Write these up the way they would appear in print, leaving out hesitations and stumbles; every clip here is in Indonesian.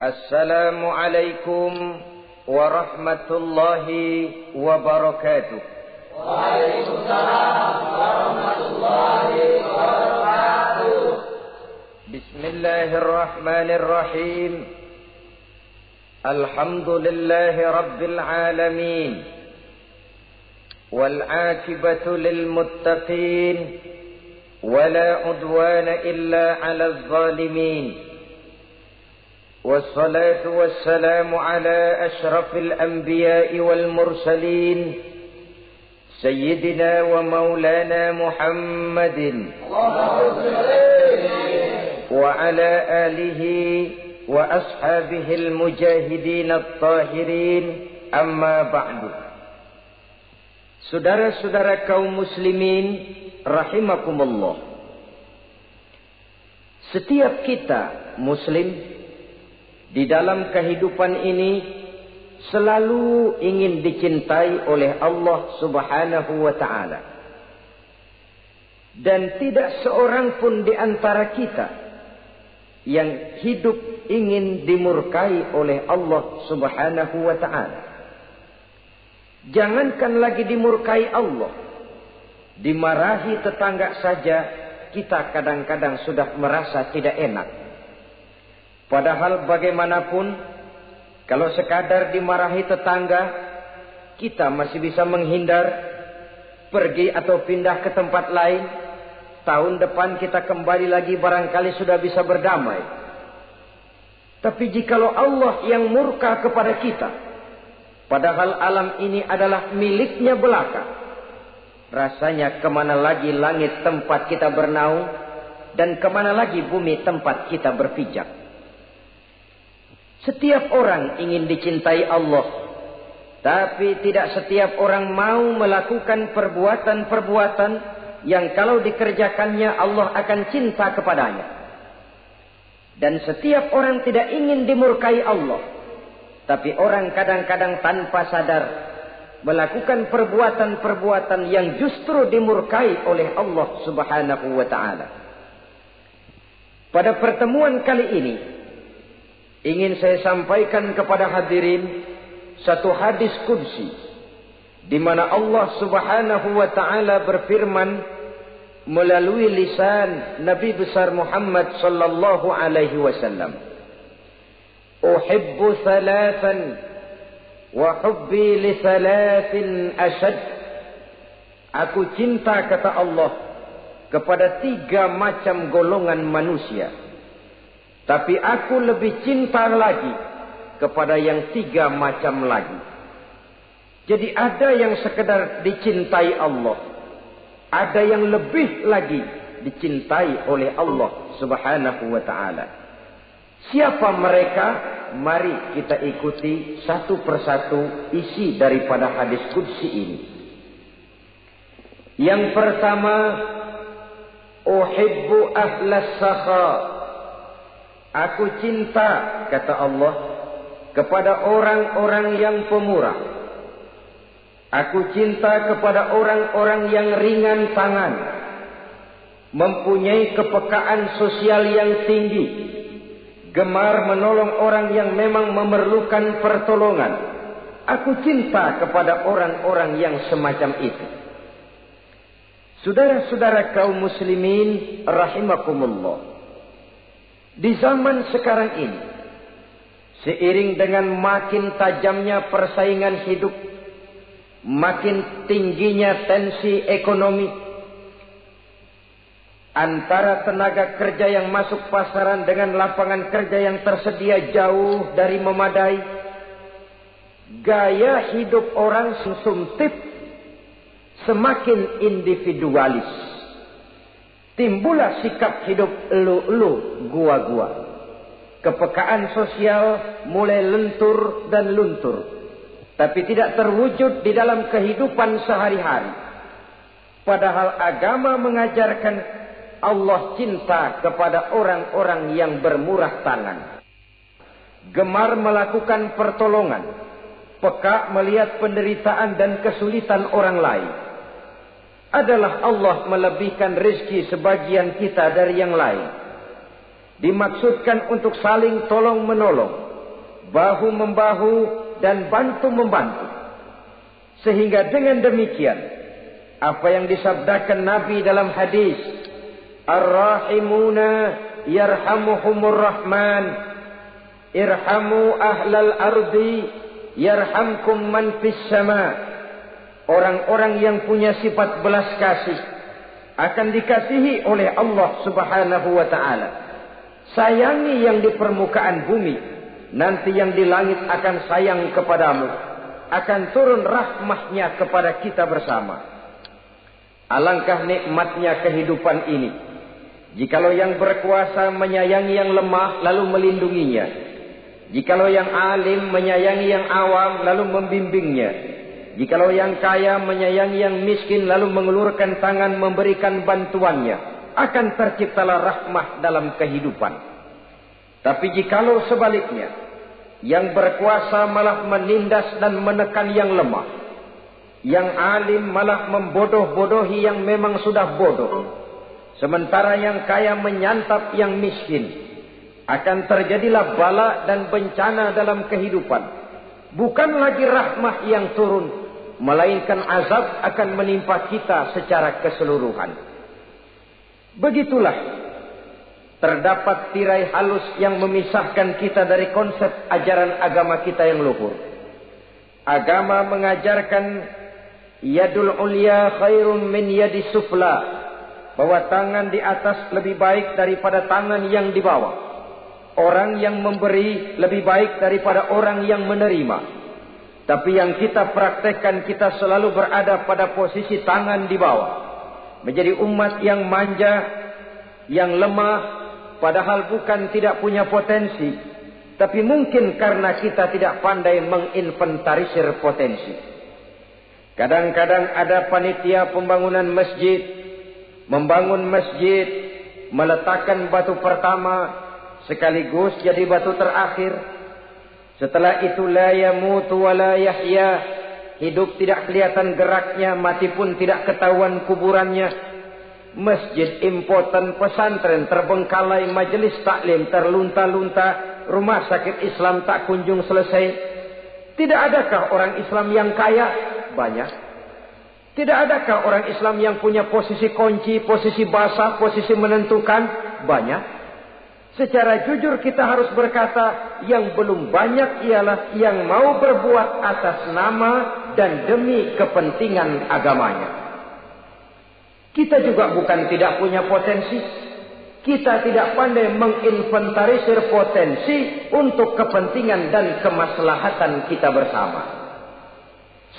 Assalamualaikum warahmatullahi wabarakatuh. Waalaikumsalam warahmatullahi wabarakatuh. Bismillahirrahmanirrahim. Alhamdulillahi rabbil alamin. Wal 'aqibatu lil muttaqin. Wala 'udwana illa 'alal zalimin. والصلاة والسلام على أشرف الأنبياء والمرسلين سيدنا ومولانا محمد وعلى آله وأصحابه المجاهدين الطاهرين أما بعد. Saudara-saudara kaum muslimin rahimakumullah, setiap kita muslim di dalam kehidupan ini selalu ingin dicintai oleh Allah Subhanahu wa ta'ala. Dan tidak seorang pun di antara kita yang hidup ingin dimurkai oleh Allah Subhanahu wa ta'ala. Jangankan lagi dimurkai Allah, dimarahi tetangga saja kita kadang-kadang sudah merasa tidak enak. Padahal bagaimanapun, kalau sekadar dimarahi tetangga, kita masih bisa menghindar, pergi atau pindah ke tempat lain. Tahun depan kita kembali lagi, barangkali sudah bisa berdamai. Tapi jikalau Allah yang murka kepada kita, padahal alam ini adalah miliknya belaka, rasanya kemana lagi langit tempat kita bernaung, dan kemana lagi bumi tempat kita berpijak. Setiap orang ingin dicintai Allah, tapi tidak setiap orang mau melakukan perbuatan-perbuatan yang kalau dikerjakannya Allah akan cinta kepadanya. Dan setiap orang tidak ingin dimurkai Allah, tapi orang kadang-kadang tanpa sadar melakukan perbuatan-perbuatan yang justru dimurkai oleh Allah Subhanahu wa ta'ala. Pada pertemuan kali ini ingin saya sampaikan kepada hadirin satu hadis qudsi di mana Allah Subhanahu wa taala berfirman melalui lisan Nabi besar Muhammad sallallahu alaihi wasallam, "Uhibbu thalathan wa hubbi li thalathin ashad." Aku cinta, kata Allah, kepada 3 macam golongan manusia. Tapi aku lebih cinta lagi kepada yang 3 macam lagi. Jadi ada yang sekedar dicintai Allah, ada yang lebih lagi dicintai oleh Allah Subhanahu wa ta'ala. Siapa mereka? Mari kita ikuti satu persatu isi daripada hadis qudsi ini. Yang pertama, uhibbu ahlas sakha. Aku cinta, kata Allah, kepada orang-orang yang pemurah. Aku cinta kepada orang-orang yang ringan tangan, mempunyai kepekaan sosial yang tinggi, gemar menolong orang yang memang memerlukan pertolongan. Aku cinta kepada orang-orang yang semacam itu. Saudara-saudara kaum muslimin rahimakumullah, di zaman sekarang ini, seiring dengan makin tajamnya persaingan hidup, makin tingginya tensi ekonomi, antara tenaga kerja yang masuk pasaran dengan lapangan kerja yang tersedia jauh dari memadai, gaya hidup orang sumtip, semakin individualis. Timbullah sikap hidup elu-elu, gua-gua. Kepekaan sosial mulai lentur dan luntur, tapi tidak terwujud di dalam kehidupan sehari-hari. Padahal agama mengajarkan Allah cinta kepada orang-orang yang bermurah tangan, gemar melakukan pertolongan, peka melihat penderitaan dan kesulitan orang lain. Adalah Allah melebihkan rezeki sebagian kita dari yang lain. Dimaksudkan untuk saling tolong menolong, bahu-membahu dan bantu-membantu. Sehingga dengan demikian, apa yang disabdakan Nabi dalam hadis, Ar-Rahimuna yarhamuhumur Rahman, irhamu ahlal ardi yarhamkum man fis sama. Orang-orang yang punya sifat belas kasih akan dikasihi oleh Allah Subhanahu wa taala. Sayangi yang di permukaan bumi, nanti yang di langit akan sayang kepadamu, akan turun rahmahnya kepada kita bersama. Alangkah nikmatnya kehidupan ini, jikalau yang berkuasa menyayangi yang lemah lalu melindunginya, jikalau yang alim menyayangi yang awam lalu membimbingnya, jikalau yang kaya menyayangi yang miskin lalu mengulurkan tangan memberikan bantuannya, akan terciptalah rahmah dalam kehidupan. Tapi jikalau sebaliknya, yang berkuasa malah menindas dan menekan yang lemah, yang alim malah membodoh-bodohi yang memang sudah bodoh, sementara yang kaya menyantap yang miskin, akan terjadilah bala dan bencana dalam kehidupan. Bukan lagi rahmah yang turun, melainkan azab akan menimpa kita secara keseluruhan. Begitulah, terdapat tirai halus yang memisahkan kita dari konsep ajaran agama kita yang luhur. Agama mengajarkan yadul ulya khairun min yadis sufla, bahwa tangan di atas lebih baik daripada tangan yang di bawah. Orang yang memberi lebih baik daripada orang yang menerima. Tapi yang kita praktekkan, kita selalu berada pada posisi tangan di bawah. Menjadi umat yang manja, yang lemah, padahal bukan tidak punya potensi. Tapi mungkin karena kita tidak pandai menginventarisir potensi. Kadang-kadang ada panitia pembangunan masjid, membangun masjid, meletakkan batu pertama, sekaligus jadi batu terakhir. Setelah itu la yamutu wa la yahya, hidup tidak kelihatan geraknya, mati pun tidak ketahuan kuburannya. Masjid impoten, pesantren terbengkalai, majelis taklim terlunta-lunta, rumah sakit Islam tak kunjung selesai. Tidak adakah orang Islam yang kaya? Banyak. Tidak adakah orang Islam yang punya posisi kunci, posisi basah, posisi menentukan? Banyak. Secara jujur kita harus berkata, yang belum banyak ialah yang mau berbuat atas nama dan demi kepentingan agamanya. Kita juga bukan tidak punya potensi. Kita tidak pandai menginventarisir potensi untuk kepentingan dan kemaslahatan kita bersama.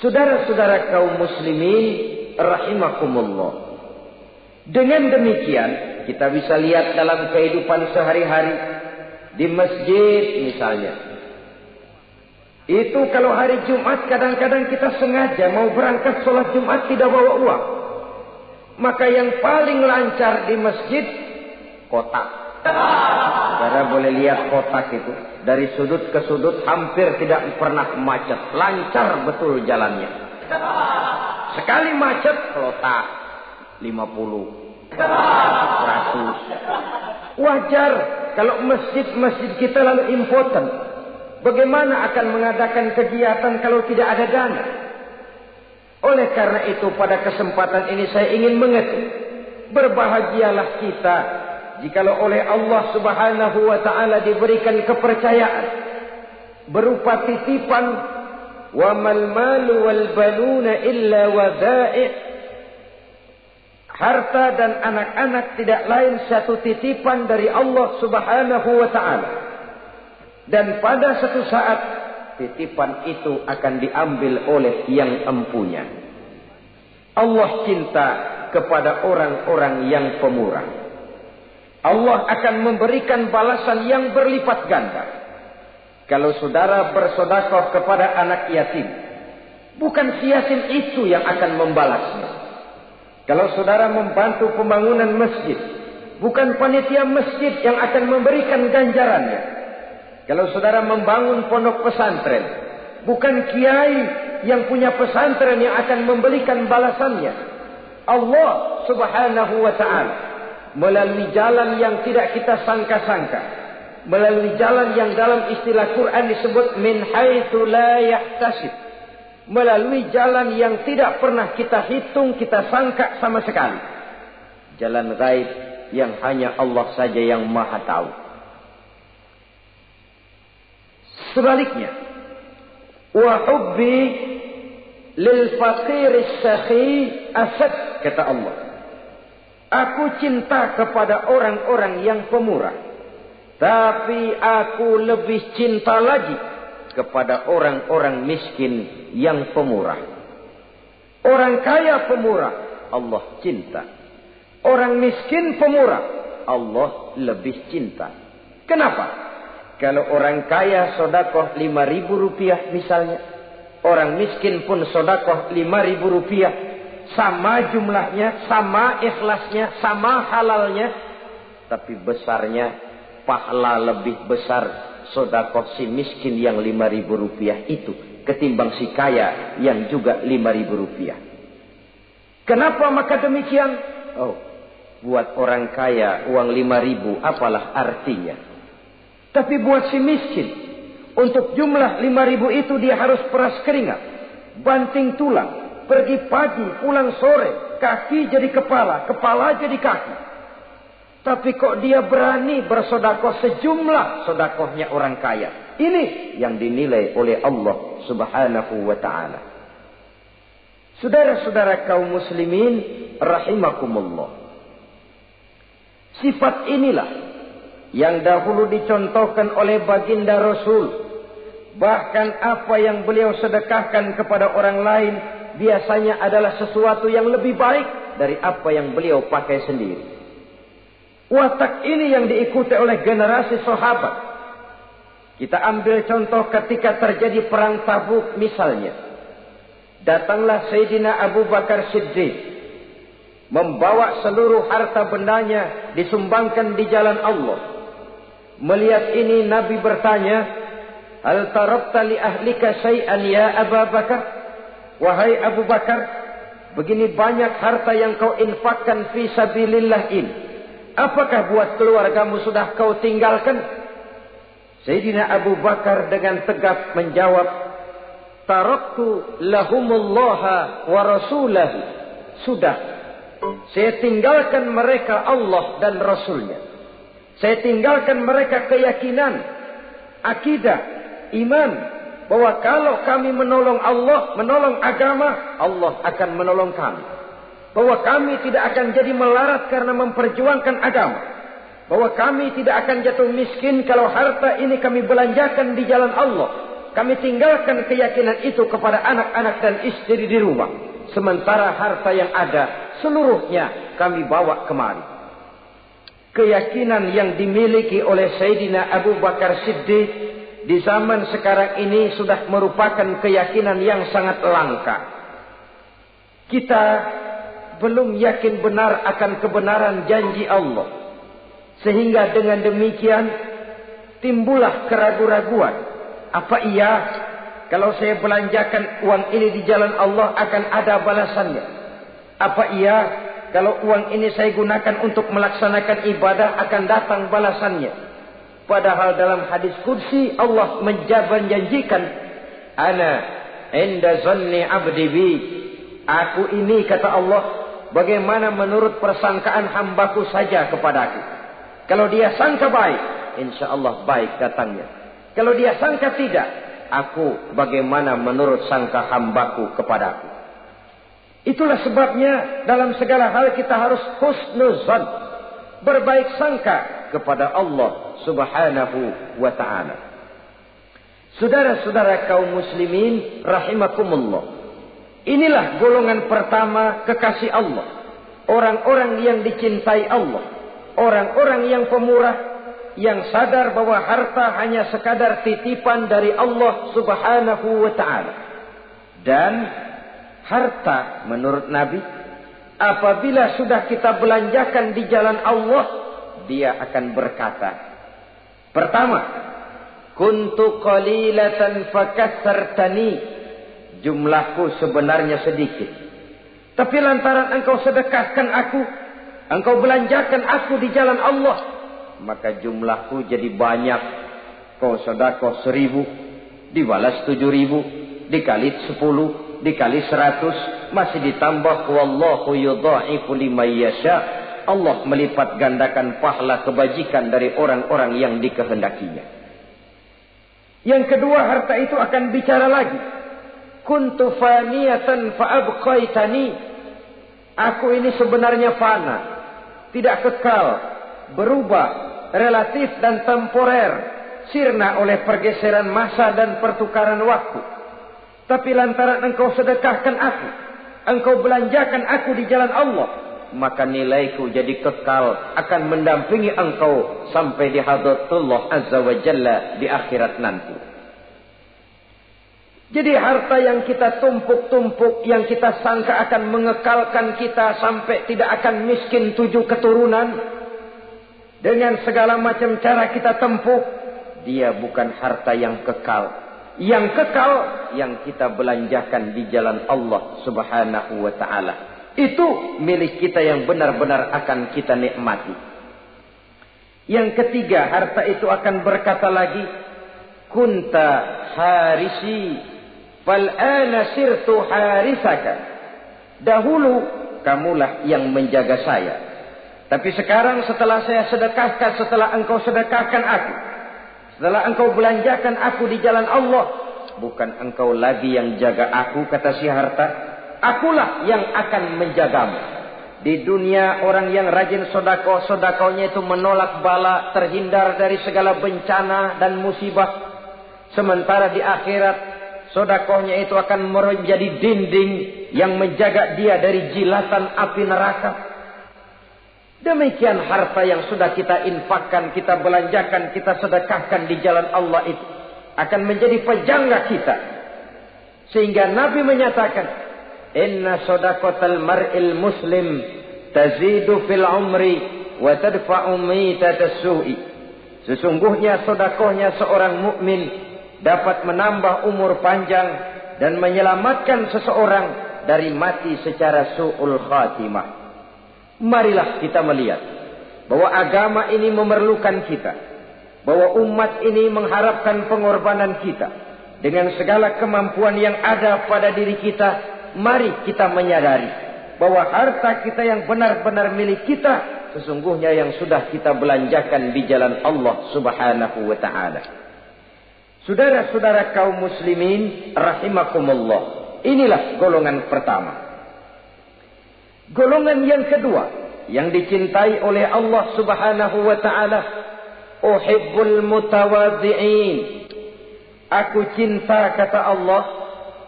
Saudara-saudara kaum muslimin rahimakumullah. Dengan demikian, kita bisa lihat dalam kehidupan sehari-hari. Di masjid misalnya, itu kalau hari Jumat kadang-kadang kita sengaja mau berangkat sholat Jumat tidak bawa uang. Maka yang paling lancar di masjid, kotak. Saudara boleh lihat kotak itu, dari sudut ke sudut hampir tidak pernah macet. Lancar betul jalannya. Sekali macet, kotak 50. 100. Wajar kalau masjid-masjid kita lalu impoten. Bagaimana akan mengadakan kegiatan kalau tidak ada dana? Oleh karena itu pada kesempatan ini saya ingin mengetuk, berbahagialah kita jikalau oleh Allah Subhanahu wa taala diberikan kepercayaan berupa titipan, wa mal malu wal banuna illa wadai'. Harta dan anak-anak tidak lain satu titipan dari Allah Subhanahu wa ta'ala. Dan pada satu saat, titipan itu akan diambil oleh yang empunya. Allah cinta kepada orang-orang yang pemurah. Allah akan memberikan balasan yang berlipat ganda. Kalau saudara bersedekah kepada anak yatim, bukan si yatim itu yang akan membalasnya. Kalau saudara membantu pembangunan masjid, bukan panitia masjid yang akan memberikan ganjarannya. Kalau saudara membangun pondok pesantren, bukan kiai yang punya pesantren yang akan memberikan balasannya. Allah Subhanahu wa ta'ala melalui jalan yang tidak kita sangka-sangka melalui jalan yang dalam istilah Quran disebut min haitsu la yahtasib, melalui jalan yang tidak pernah kita hitung, kita sangka sama sekali. Jalan gaib yang hanya Allah saja yang maha tahu. Sebaliknya, wa hubbi lil faqir as-sakhi asad, kata Allah. Aku cinta kepada orang-orang yang pemurah, tapi aku lebih cinta lagi kepada orang-orang miskin yang pemurah. Orang kaya pemurah, Allah cinta. Orang miskin pemurah, Allah lebih cinta. Kenapa? Kalau orang kaya sedekah 5.000 rupiah misalnya, orang miskin pun sedekah 5.000 rupiah, sama jumlahnya, sama ikhlasnya, sama halalnya, tapi besarnya pahala lebih besar sedekah si miskin yang 5.000 rupiah itu ketimbang si kaya yang juga 5.000 rupiah. Kenapa maka demikian? Oh, buat orang kaya uang 5.000 apalah artinya. Tapi buat si miskin, untuk jumlah 5.000 itu dia harus peras keringat, banting tulang, pergi pagi, pulang sore, kaki jadi kepala, kepala jadi kaki. Tapi kok dia berani bersedekah sejumlah sedekahnya orang kaya. Ini yang dinilai oleh Allah Subhanahu wa ta'ala. Saudara-saudara kaum muslimin rahimakumullah. Sifat inilah yang dahulu dicontohkan oleh baginda Rasul. Bahkan apa yang beliau sedekahkan kepada orang lain biasanya adalah sesuatu yang lebih baik dari apa yang beliau pakai sendiri. Watak ini yang diikuti oleh generasi sahabat. Kita ambil contoh ketika terjadi perang Tabuk misalnya. Datanglah Sayyidina Abu Bakar Siddiq, membawa seluruh harta bendanya disumbangkan di jalan Allah. Melihat ini Nabi bertanya, hal tarakta li ahlika syai'an ya Abu Bakar? Wahai Abu Bakar, begini banyak harta yang kau infakkan fi sabilillah ini. Apakah buat keluargamu sudah kau tinggalkan? Sayyidina Abu Bakar dengan tegak menjawab, taraktu lahumullaha wa rasulahu. Sudah, saya tinggalkan mereka Allah dan Rasulnya. Saya tinggalkan mereka keyakinan, akidah, iman, bahwa kalau kami menolong Allah, menolong agama, Allah akan menolong kami. Bahwa kami tidak akan jadi melarat karena memperjuangkan agama. Bahwa kami tidak akan jatuh miskin kalau harta ini kami belanjakan di jalan Allah. Kami tinggalkan keyakinan itu kepada anak-anak dan istri di rumah. Sementara harta yang ada seluruhnya kami bawa kemari. Keyakinan yang dimiliki oleh Sayyidina Abu Bakar Siddiq di zaman sekarang ini sudah merupakan keyakinan yang sangat langka. Kita belum yakin benar akan kebenaran janji Allah. Sehingga dengan demikian timbullah keraguan-raguan. Apa iya kalau saya belanjakan uang ini di jalan Allah akan ada balasannya? Apa iya kalau uang ini saya gunakan untuk melaksanakan ibadah akan datang balasannya? Padahal dalam hadis qudsi Allah menjanjikan, ana inda zanni abdi bi. Aku ini, kata Allah, bagaimana menurut persangkaan hambaku saja kepadaku. Kalau dia sangka baik, insya Allah baik datangnya. Kalau dia sangka tidak, aku bagaimana menurut sangka hambaku kepadaku. Itulah sebabnya dalam segala hal kita harus husnuzan, berbaik sangka kepada Allah Subhanahu wa ta'ala. Saudara-saudara kaum muslimin rahimakumullah. Inilah golongan pertama kekasih Allah. Orang-orang yang dicintai Allah. Orang-orang yang pemurah, yang sadar bahwa harta hanya sekadar titipan dari Allah Subhanahu wa ta'ala. Dan harta menurut Nabi, apabila sudah kita belanjakan di jalan Allah, dia akan berkata, pertama, kuntu qalilatan fakassartani. Jumlahku sebenarnya sedikit, tapi lantaran engkau sedekahkan aku, engkau belanjakan aku di jalan Allah, maka jumlahku jadi banyak. Kau sedekah 1000, dibalas 7000, dikali 10, dikali 100, masih ditambah wallahu yudha'ifu liman yasha. Allah melipat gandakan pahala kebajikan dari orang-orang yang dikehendakinya. Yang kedua, harta itu akan bicara lagi. Kuntu faniyatan fa'abqaitani. Aku ini sebenarnya fana, tidak kekal, berubah, relatif dan temporer, sirna oleh pergeseran masa dan pertukaran waktu. Tapi lantaran engkau sedekahkan aku, engkau belanjakan aku di jalan Allah, maka nilaiku jadi kekal, akan mendampingi engkau sampai di hadratullah azza wa jalla di akhirat nanti. Jadi harta yang kita tumpuk-tumpuk, yang kita sangka akan mengekalkan kita sampai tidak akan miskin 7 keturunan, dengan segala macam cara kita tempuh, dia bukan harta yang kekal. Yang kekal, yang kita belanjakan di jalan Allah subhanahu wa ta'ala. Itu milik kita yang benar-benar akan kita nikmati. Yang ketiga, harta itu akan berkata lagi, kunta harisi fal'ana sirtu harisaka. Dahulu kamulah yang menjaga saya, tapi sekarang setelah saya sedekahkan, setelah engkau sedekahkan aku, setelah engkau belanjakan aku di jalan Allah, bukan engkau lagi yang jaga aku, kata si harta, akulah yang akan menjagamu. Di dunia orang yang rajin sedekah, sedekahnya itu menolak bala, terhindar dari segala bencana dan musibah. Sementara di akhirat, sedekahnya itu akan menjadi dinding yang menjaga dia dari jilatan api neraka. Demikian harta yang sudah kita infakkan, kita belanjakan, kita sedekahkan di jalan Allah itu akan menjadi pejangga kita. Sehingga Nabi menyatakan, inna sadaqatal mar'il muslim tazidu fil umri wa tadfa'u mitatas su'i. Sesungguhnya sedekahnya seorang mukmin dapat menambah umur panjang dan menyelamatkan seseorang dari mati secara su'ul khatimah. Marilah kita melihat bahwa agama ini memerlukan kita, bahwa umat ini mengharapkan pengorbanan kita. Dengan segala kemampuan yang ada pada diri kita, mari kita menyadari bahwa harta kita yang benar-benar milik kita, sesungguhnya yang sudah kita belanjakan di jalan Allah subhanahu wa ta'ala. Saudara-saudara kaum muslimin rahimakumullah, inilah golongan pertama. Golongan yang kedua yang dicintai oleh Allah subhanahu wa ta'ala, uhibbul mutawadhi'in. Aku cinta, kata Allah,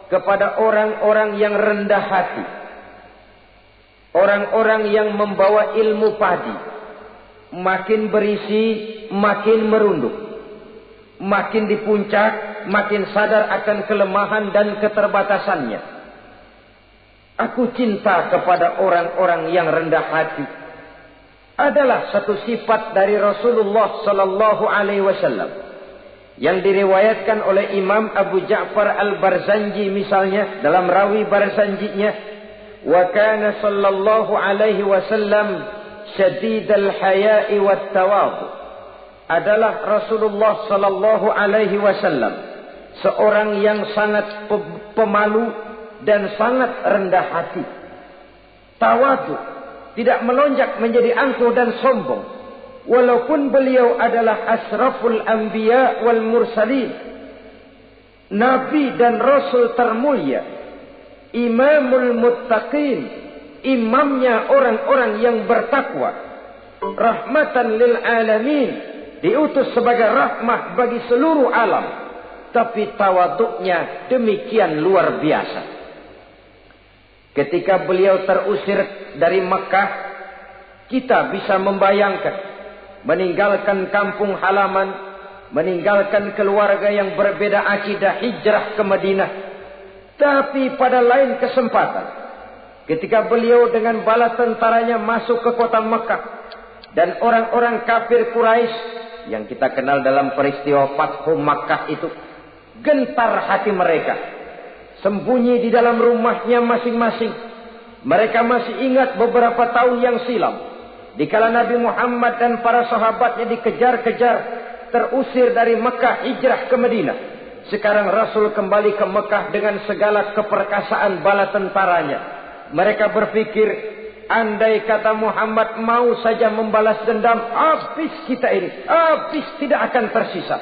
kepada orang-orang yang rendah hati, orang-orang yang membawa ilmu padi, makin berisi makin merunduk, makin di puncak makin sadar akan kelemahan dan keterbatasannya. Aku cinta kepada orang-orang yang rendah hati. Adalah satu sifat dari Rasulullah sallallahu alaihi wasallam yang diriwayatkan oleh Imam Abu Ja'far Al-Barzanji misalnya dalam rawi Barzanjinya, wa kana sallallahu alaihi wasallam syadidal haya'i wat tawadhu. Adalah Rasulullah sallallahu alaihi wasallam seorang yang sangat pemalu dan sangat rendah hati. Tawadhu, tidak melonjak menjadi angkuh dan sombong. Walaupun beliau adalah asraful anbiya wal mursalin, nabi dan rasul termulia, imamul muttaqin, imamnya orang-orang yang bertakwa, rahmatan lil alamin, diutus sebagai rahmah bagi seluruh alam. Tapi tawaduknya demikian luar biasa. Ketika beliau terusir dari Mekah, kita bisa membayangkan meninggalkan kampung halaman, meninggalkan keluarga yang berbeda akidah, hijrah ke Madinah. Tapi pada lain kesempatan, ketika beliau dengan bala tentaranya masuk ke kota Mekah, dan orang-orang kafir Quraisy yang kita kenal dalam peristiwa Fathu Makkah itu, gentar hati mereka, sembunyi di dalam rumahnya masing-masing. Mereka masih ingat beberapa tahun yang silam, Dikala Nabi Muhammad dan para sahabatnya dikejar-kejar, terusir dari Mekah, hijrah ke Madinah. Sekarang Rasul kembali ke Mekah dengan segala keperkasaan bala tentaranya. Mereka berpikir, andai kata Muhammad mau saja membalas dendam, habis kita ini, habis, tidak akan tersisa.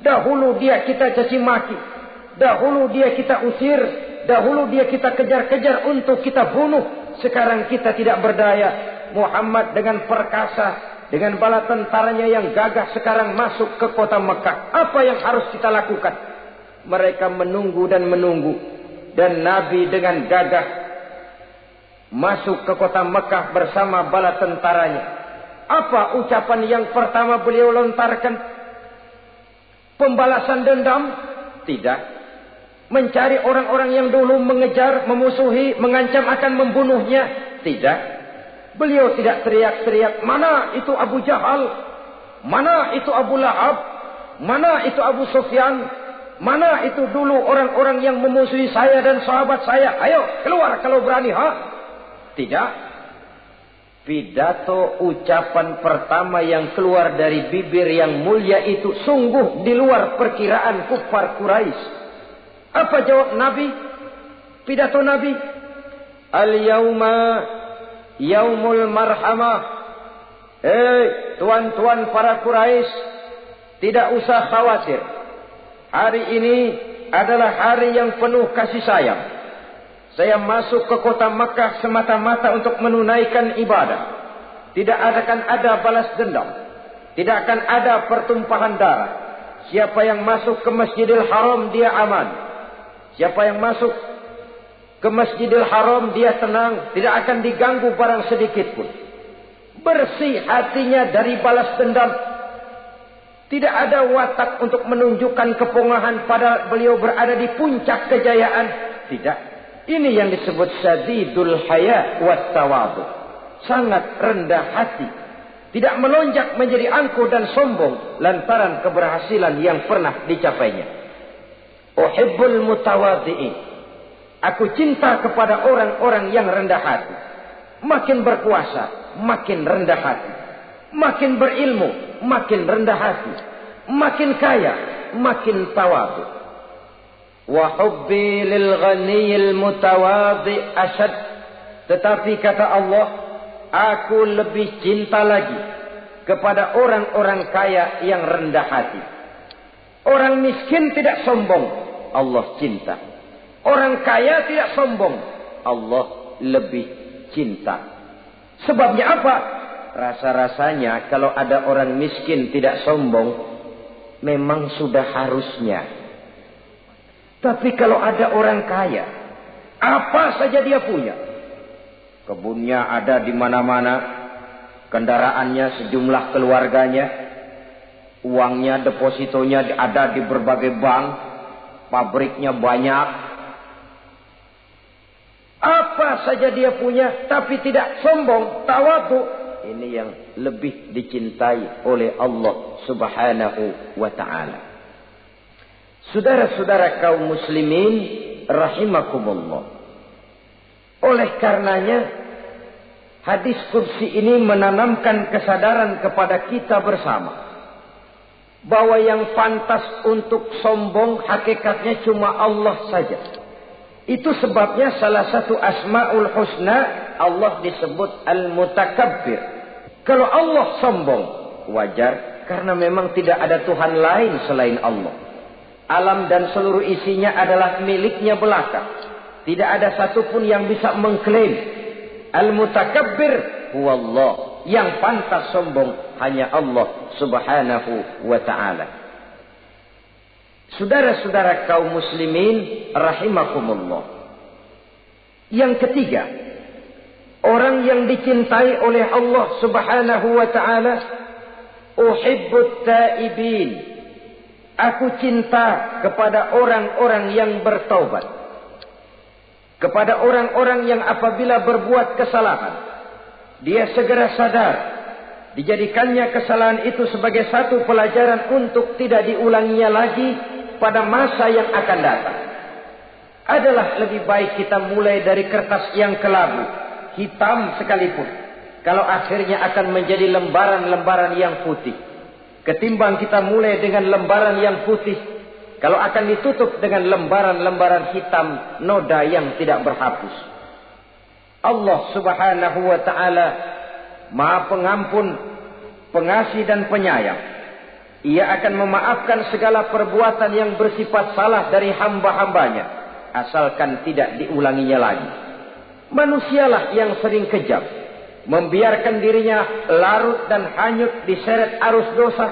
Dahulu dia kita caci maki, dahulu dia kita usir, dahulu dia kita kejar-kejar untuk kita bunuh. Sekarang kita tidak berdaya. Muhammad dengan perkasa, dengan bala tentaranya yang gagah sekarang masuk ke kota Mekah. Apa yang harus kita lakukan? Mereka menunggu dan menunggu. Dan Nabi dengan gagah masuk ke kota Mekah bersama bala tentaranya. Apa ucapan yang pertama beliau lontarkan? Pembalasan dendam? Tidak. Mencari orang-orang yang dulu mengejar, memusuhi, mengancam akan membunuhnya? Tidak. Beliau tidak teriak-teriak, mana itu Abu Jahal, mana itu Abu Lahab, mana itu Abu Sufyan, mana itu dulu orang-orang yang memusuhi saya dan sahabat saya. Ayo keluar kalau berani, ha? Tidak. Pidato ucapan pertama yang keluar dari bibir yang mulia itu sungguh di luar perkiraan kufar Quraisy. Apa jawab Nabi? Pidato Nabi, al-yauma yaumul marhamah. Tuan-tuan para Quraisy, tidak usah khawatir. Hari ini adalah hari yang penuh kasih sayang. Saya masuk ke kota Makkah semata-mata untuk menunaikan ibadah. Tidak akan ada balas dendam. Tidak akan ada pertumpahan darah. Siapa yang masuk ke Masjidil Haram dia aman. Siapa yang masuk ke Masjidil Haram dia tenang, tidak akan diganggu barang sedikit pun. Bersih hatinya dari balas dendam. Tidak ada watak untuk menunjukkan kepongahan pada beliau berada di puncak kejayaan. Tidak. Ini yang disebut syadidul haya wat tawadhu. Sangat rendah hati. Tidak melonjak menjadi angkuh dan sombong lantaran keberhasilan yang pernah dicapainya. Uhibbul mutawadhi'in. Aku cinta kepada orang-orang yang rendah hati. Makin berkuasa, makin rendah hati. Makin berilmu, makin rendah hati. Makin kaya, makin tawadhu. Wa hubbi lil ghaniyil mutawadhi asyad. Tetapi kata Allah, aku lebih cinta lagi kepada orang-orang kaya yang rendah hati. Orang miskin tidak sombong, Allah cinta. Orang kaya tidak sombong, Allah lebih cinta. Sebabnya apa? Rasa-rasanya kalau ada orang miskin tidak sombong, memang sudah harusnya. Tapi kalau ada orang kaya, apa saja dia punya. Kebunnya ada di mana-mana, kendaraannya sejumlah keluarganya, uangnya, depositonya ada di berbagai bank, pabriknya banyak. Apa saja dia punya, tapi tidak sombong, tawadhu. Ini yang lebih dicintai oleh Allah Subhanahu wa ta'ala. Saudara-saudara kaum muslimin rahimakumullah. Oleh karenanya, hadis qudsi ini menanamkan kesadaran kepada kita bersama. Bahwa yang pantas untuk sombong hakikatnya cuma Allah saja. Itu sebabnya salah satu asma'ul husna Allah disebut al-mutakabbir. Kalau Allah sombong, wajar, karena memang tidak ada Tuhan lain selain Allah. Alam dan seluruh isinya adalah miliknya belaka. Tidak ada satupun yang bisa mengklaim. Al-mutakabbir huwallah. Yang pantas sombong hanya Allah Subhanahu wa ta'ala. Saudara-saudara kaum muslimin rahimakumullah. Yang ketiga, orang yang dicintai oleh Allah Subhanahu wa ta'ala, uhibbut taibin. Aku cinta kepada orang-orang yang bertaubat. Kepada orang-orang yang apabila berbuat kesalahan, dia segera sadar. Dijadikannya kesalahan itu sebagai satu pelajaran untuk tidak diulanginya lagi pada masa yang akan datang. Adalah lebih baik kita mulai dari kertas yang kelabu, hitam sekalipun. kalau akhirnya akan menjadi lembaran-lembaran yang putih. Ketimbang kita mulai dengan lembaran yang putih, kalau akan ditutup dengan lembaran-lembaran hitam noda yang tidak berhapus. Allah Subhanahu wa ta'ala Maha Pengampun, Pengasih dan Penyayang. Ia akan memaafkan segala perbuatan yang bersifat salah dari hamba-hambanya, asalkan tidak diulanginya lagi. Manusialah yang sering kejam, membiarkan dirinya larut dan hanyut diseret arus dosa.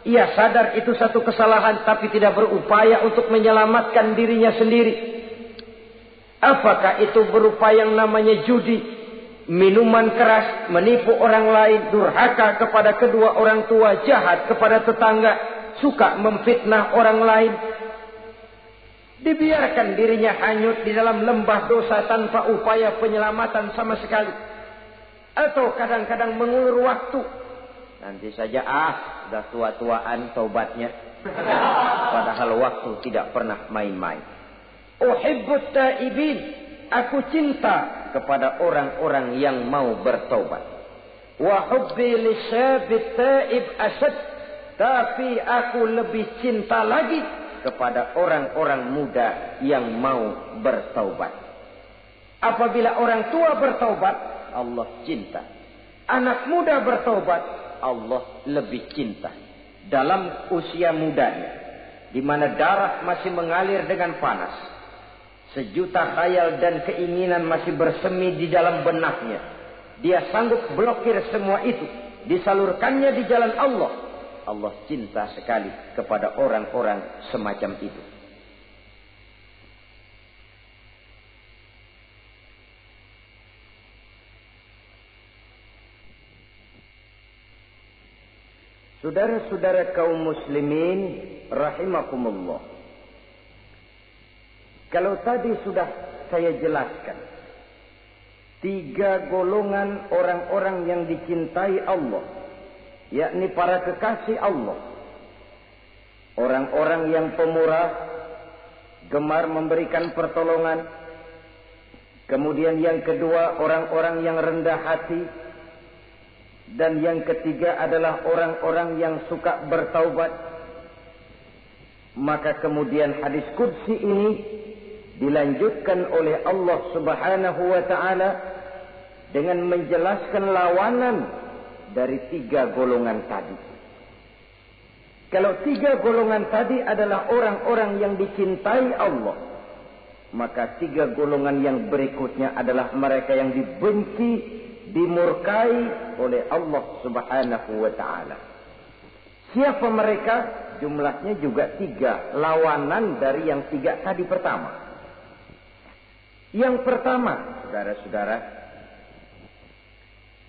Ia sadar itu satu kesalahan, tapi tidak berupaya untuk menyelamatkan dirinya sendiri. Apakah itu berupa yang namanya judi, minuman keras, menipu orang lain, durhaka kepada kedua orang tua, jahat kepada tetangga, suka memfitnah orang lain. Dibiarkan dirinya hanyut di dalam lembah dosa tanpa upaya penyelamatan sama sekali. Atau kadang-kadang mengulur waktu. Nanti saja sudah tua-tuaan taubatnya. Padahal waktu tidak pernah main-main. Uhibbut taibin. Aku cinta kepada orang-orang yang mau bertaubat. Wa hubbi lisyabit taib asad. Tapi aku lebih cinta lagi kepada orang-orang muda yang mau bertaubat. Apabila orang tua bertaubat, Allah cinta. Anak muda bertaubat, Allah lebih cinta. Dalam usia mudanya, di mana darah masih mengalir dengan panas, sejuta khayal dan keinginan masih bersemi di dalam benaknya, dia sanggup blokir semua itu, disalurkannya di jalan Allah. Allah cinta sekali kepada orang-orang semacam itu. Saudara-saudara kaum muslimin rahimakumullah. Kalau tadi sudah saya jelaskan 3 golongan orang-orang yang dicintai Allah, yakni para kekasih Allah. Orang-orang yang pemurah, gemar memberikan pertolongan. Kemudian yang kedua, orang-orang yang rendah hati. Dan yang ketiga adalah orang-orang yang suka bertaubat. Maka kemudian hadis qudsi ini dilanjutkan oleh Allah Subhanahu wa ta'ala dengan menjelaskan lawanan dari 3 golongan tadi. Kalau 3 golongan tadi adalah orang-orang yang dicintai Allah, maka 3 golongan yang berikutnya adalah mereka yang dibenci, dimurkai oleh Allah Subhanahu wa ta'ala. Siapa mereka? Jumlahnya juga 3, lawanan dari yang 3 tadi pertama. Yang pertama, saudara-saudara,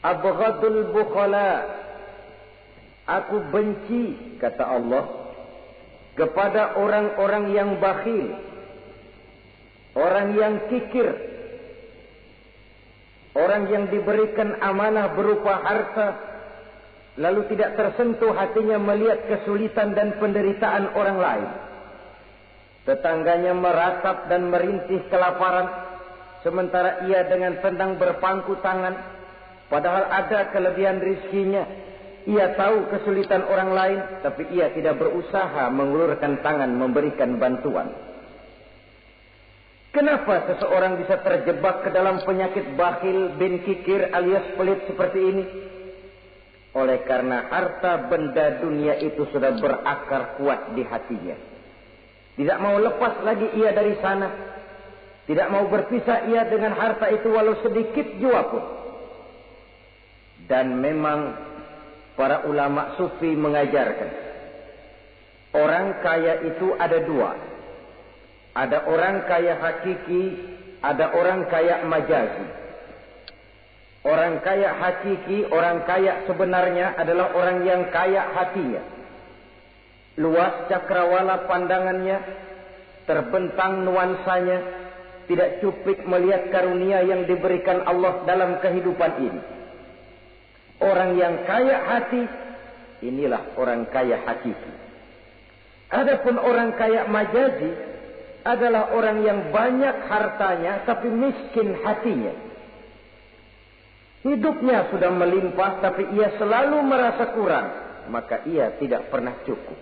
abghadul bukhala. Aku benci, kata Allah, kepada orang-orang yang bakhil, orang yang kikir, orang yang diberikan amanah berupa harta, lalu tidak tersentuh hatinya melihat kesulitan dan penderitaan orang lain. Tetangganya meratap dan merintih kelaparan, sementara ia dengan tenang berpangku tangan, padahal ada kelebihan rizkinya. Ia tahu kesulitan orang lain, tapi ia tidak berusaha mengulurkan tangan memberikan bantuan. Kenapa seseorang bisa terjebak ke dalam penyakit bakhil bin kikir alias pelit seperti ini? Oleh karena harta benda dunia itu sudah berakar kuat di hatinya. Tidak mau lepas lagi ia dari sana. Tidak mau berpisah ia dengan harta itu walau sedikit jua pun. Dan memang para ulama sufi mengajarkan, orang kaya itu ada 2. Ada orang kaya hakiki, ada orang kaya majazi. Orang kaya hakiki, orang kaya sebenarnya adalah orang yang kaya hatinya. Luas cakrawala pandangannya, terbentang nuansanya, tidak cuplik melihat karunia yang diberikan Allah dalam kehidupan ini. Orang yang kaya hati, inilah orang kaya hakiki. Adapun orang kaya majazi adalah orang yang banyak hartanya tapi miskin hatinya. Hidupnya sudah melimpah tapi ia selalu merasa kurang, maka ia tidak pernah cukup.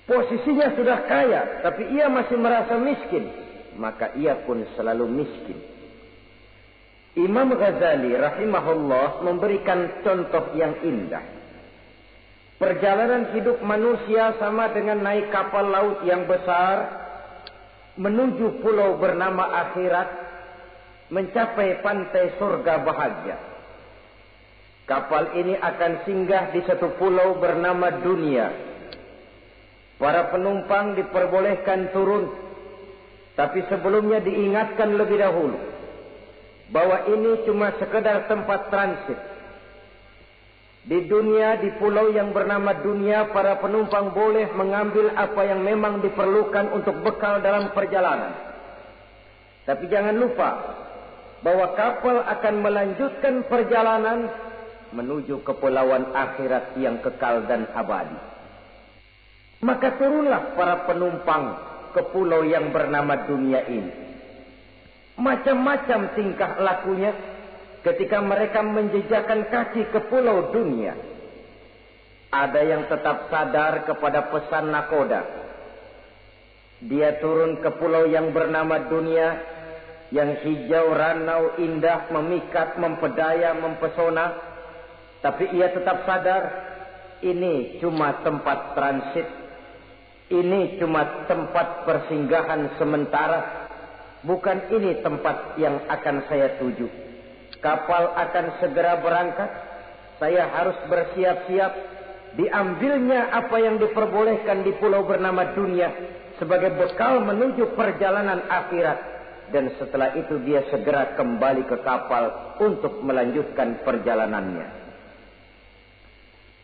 Posisinya sudah kaya tapi ia masih merasa miskin, maka ia pun selalu miskin. Imam Ghazali rahimahullah memberikan contoh yang indah. Perjalanan hidup manusia sama dengan naik kapal laut yang besar menuju pulau bernama akhirat, mencapai pantai surga bahagia. Kapal ini akan singgah di satu pulau bernama dunia. Para penumpang diperbolehkan turun, tapi sebelumnya diingatkan lebih dahulu bahwa ini cuma sekedar tempat transit. Di dunia, di pulau yang bernama dunia, para penumpang boleh mengambil apa yang memang diperlukan untuk bekal dalam perjalanan. Tapi jangan lupa bahwa kapal akan melanjutkan perjalanan menuju kepulauan akhirat yang kekal dan abadi. Maka turunlah para penumpang ke pulau yang bernama dunia ini. Macam-macam tingkah lakunya ketika mereka menjejakkan kaki ke pulau dunia. Ada yang tetap sadar kepada pesan nakoda. Dia turun ke pulau yang bernama dunia, yang hijau, ranau, indah, memikat, mempedaya, mempesona. Tapi ia tetap sadar, ini cuma tempat transit. Ini cuma tempat persinggahan sementara. Bukan ini tempat yang akan saya tuju. Kapal akan segera berangkat. Saya harus bersiap-siap. Diambilnya apa yang diperbolehkan di pulau bernama dunia sebagai bekal menuju perjalanan akhirat. Dan setelah itu dia segera kembali ke kapal untuk melanjutkan perjalanannya.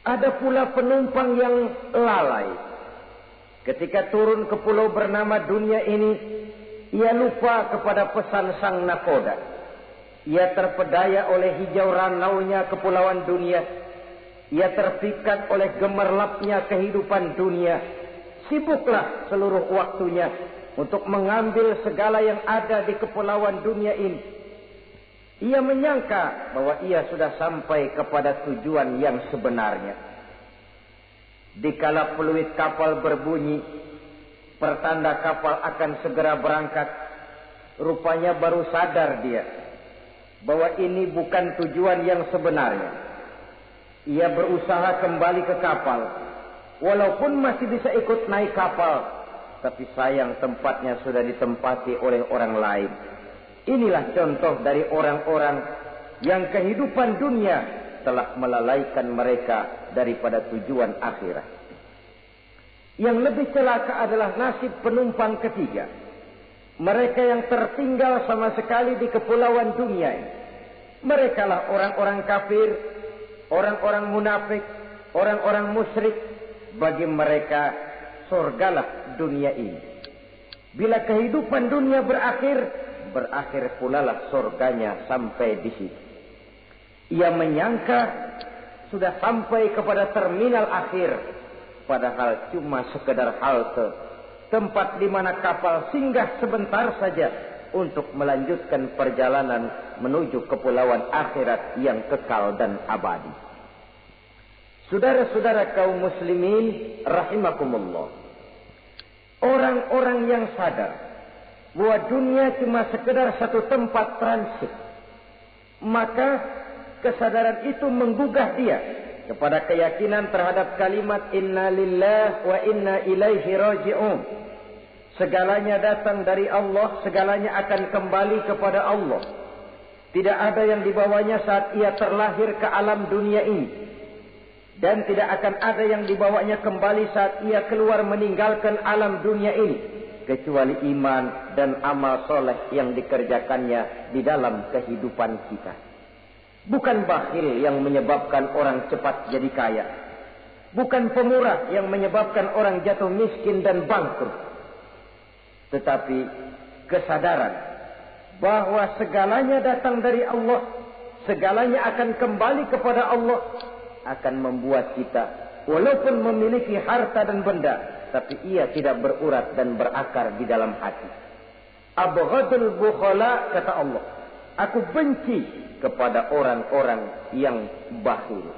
Ada pula penumpang yang lalai. Ketika turun ke pulau bernama dunia ini, ia lupa kepada pesan sang nakoda. Ia terpedaya oleh hijau ranaunya kepulauan dunia. Ia terpikat oleh gemerlapnya kehidupan dunia. Sibuklah seluruh waktunya untuk mengambil segala yang ada di kepulauan dunia ini. Ia menyangka bahwa ia sudah sampai kepada tujuan yang sebenarnya. Dikala peluit kapal berbunyi, pertanda kapal akan segera berangkat, rupanya baru sadar dia bahwa ini bukan tujuan yang sebenarnya. Ia berusaha kembali ke kapal, walaupun masih bisa ikut naik kapal, tapi sayang tempatnya sudah ditempati oleh orang lain. Inilah contoh dari orang-orang yang kehidupan dunia telah melalaikan mereka daripada tujuan akhirat. Yang lebih celaka adalah nasib penumpang ketiga. Mereka yang tertinggal sama sekali di kepulauan dunia ini. Mereka lah orang-orang kafir, orang-orang munafik, orang-orang musyrik. Bagi mereka surgalah dunia ini. Bila kehidupan dunia berakhir pula lah surganya sampai di situ. Ia menyangka sudah sampai kepada terminal akhir, padahal cuma sekedar halte, tempat di mana kapal singgah sebentar saja untuk melanjutkan perjalanan menuju kepulauan akhirat yang kekal dan abadi. Saudara-saudara kaum muslimin rahimakumullah, orang-orang yang sadar bahwa dunia cuma sekedar satu tempat transit, maka kesadaran itu menggugah dia kepada keyakinan terhadap kalimat inna lillahi wa inna ilaihi raji'un. Segalanya datang dari Allah, segalanya akan kembali kepada Allah. Tidak ada yang dibawanya saat ia terlahir ke alam dunia ini, dan tidak akan ada yang dibawanya kembali saat ia keluar meninggalkan alam dunia ini, kecuali iman dan amal soleh yang dikerjakannya di dalam kehidupan kita. Bukan bakhil yang menyebabkan orang cepat jadi kaya. Bukan pemurah yang menyebabkan orang jatuh miskin dan bangkrut. Tetapi kesadaran bahwa segalanya datang dari Allah, segalanya akan kembali kepada Allah, akan membuat kita walaupun memiliki harta dan benda, tapi ia tidak berurat dan berakar di dalam hati. Abghadul bukhala, kata Allah, Aku benci kepada orang-orang yang bakhil.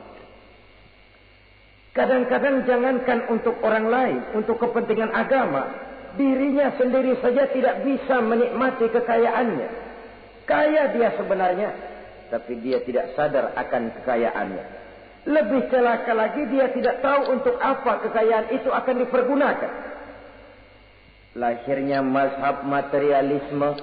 Kadang-kadang jangankan untuk orang lain, untuk kepentingan agama, dirinya sendiri saja tidak bisa menikmati kekayaannya. Kaya dia sebenarnya, tapi dia tidak sadar akan kekayaannya. Lebih celaka lagi, dia tidak tahu untuk apa kekayaan itu akan dipergunakan. Lahirnya mazhab materialisme,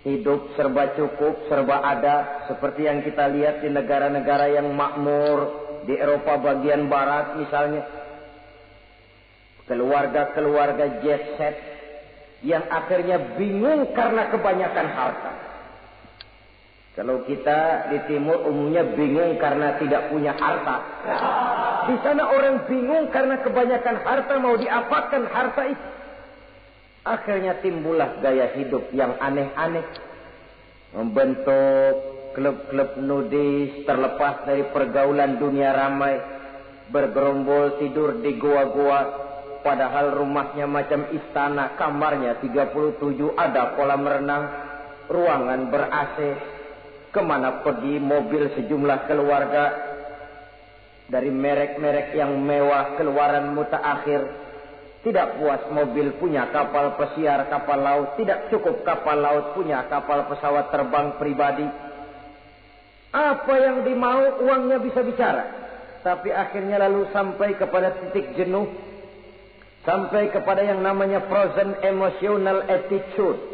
hidup serba cukup, serba ada, seperti yang kita lihat di negara-negara yang makmur, di Eropa bagian barat misalnya. Keluarga-keluarga jet set yang akhirnya bingung karena kebanyakan harta. Kalau kita di timur umumnya bingung karena tidak punya harta. Di sana orang bingung karena kebanyakan harta, mau diapakan harta itu. Akhirnya timbullah gaya hidup yang aneh-aneh. Membentuk klub-klub nudis terlepas dari pergaulan dunia ramai. Bergerombol tidur di goa-goa. Padahal rumahnya macam istana. Kamarnya 37, ada kolam renang. Ruangan ber-AC. Kemana pergi mobil sejumlah keluarga. Dari merek-merek yang mewah, keluaran mutaakhir. Tidak puas mobil punya kapal pesiar, kapal laut. Tidak cukup kapal laut punya kapal pesawat terbang pribadi. Apa yang dimau uangnya bisa bicara. Tapi akhirnya lalu sampai kepada titik jenuh. Sampai kepada yang namanya frozen emotional attitude.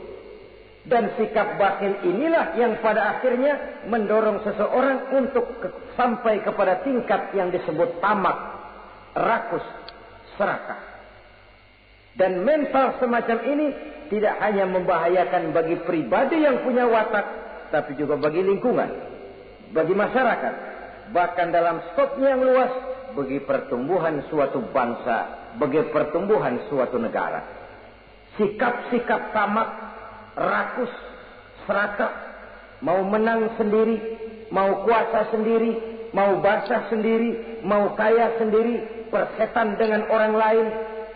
Dan sikap bakhil inilah yang pada akhirnya mendorong seseorang untuk sampai kepada tingkat yang disebut tamak, rakus, serakah. Dan mental semacam ini tidak hanya membahayakan bagi pribadi yang punya watak, tapi juga bagi lingkungan, bagi masyarakat, bahkan dalam skopnya yang luas, bagi pertumbuhan suatu bangsa, bagi pertumbuhan suatu negara. Sikap-sikap tamak, rakus, serakah, mau menang sendiri, mau kuasa sendiri, mau basah sendiri, mau kaya sendiri, persetan dengan orang lain,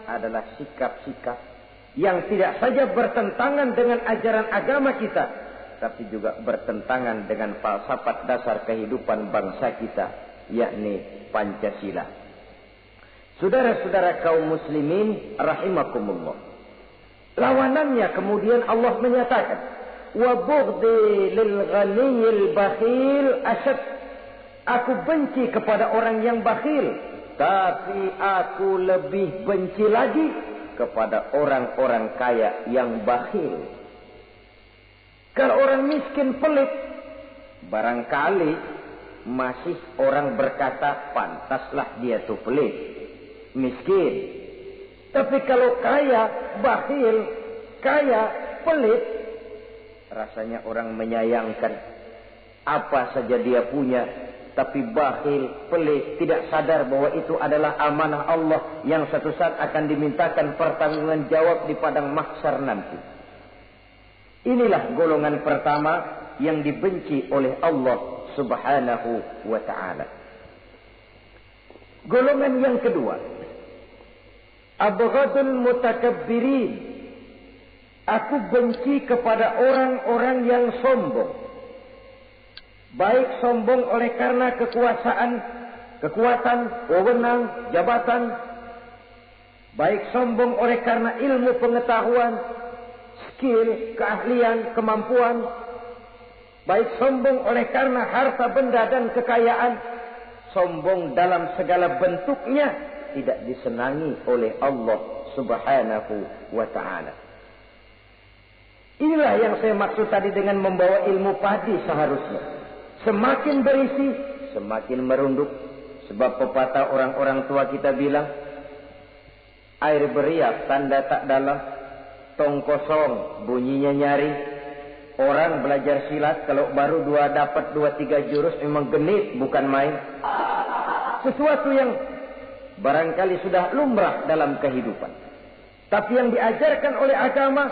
adalah sikap-sikap yang tidak saja bertentangan dengan ajaran agama kita, tapi juga bertentangan dengan falsafat dasar kehidupan bangsa kita, yakni Pancasila. Saudara-saudara kaum muslimin rahimakumullah. Lawanannya kemudian Allah menyatakan, wa bughdi lil ghaniyil bakhil asyad. Aku benci kepada orang yang bakhil, tapi aku lebih benci lagi kepada orang-orang kaya yang bakhil. Kalau orang miskin pelit, barangkali masih orang berkata pantaslah dia tuh pelit, miskin. Tapi kalau kaya, bakhil, kaya, pelit, rasanya orang menyayangkan. Apa saja dia punya, tapi bakhil, pelit, tidak sadar bahwa itu adalah amanah Allah yang suatu saat akan dimintakan pertanggungan jawab di padang mahsyar nanti. Inilah golongan pertama yang dibenci oleh Allah Subhanahu wa ta'ala. Golongan yang kedua, abghadul mutakabbirin. Aku benci kepada orang-orang yang sombong. Baik sombong oleh karena kekuasaan, kekuatan, wewenang, jabatan. Baik sombong oleh karena ilmu pengetahuan, skill, keahlian, kemampuan. Baik sombong oleh karena harta benda dan kekayaan. Sombong dalam segala bentuknya tidak disenangi oleh Allah Subhanahu wa ta'ala. Inilah yang saya maksud tadi dengan membawa ilmu padi seharusnya. Semakin berisi, semakin merunduk. Sebab pepatah orang-orang tua kita bilang, air beriak tanda tak dalam, tong kosong bunyinya nyaring. Orang belajar silat kalau baru dapat 2-3 jurus memang genit, bukan main. Sesuatu yang barangkali sudah lumrah dalam kehidupan. Tapi yang diajarkan oleh agama,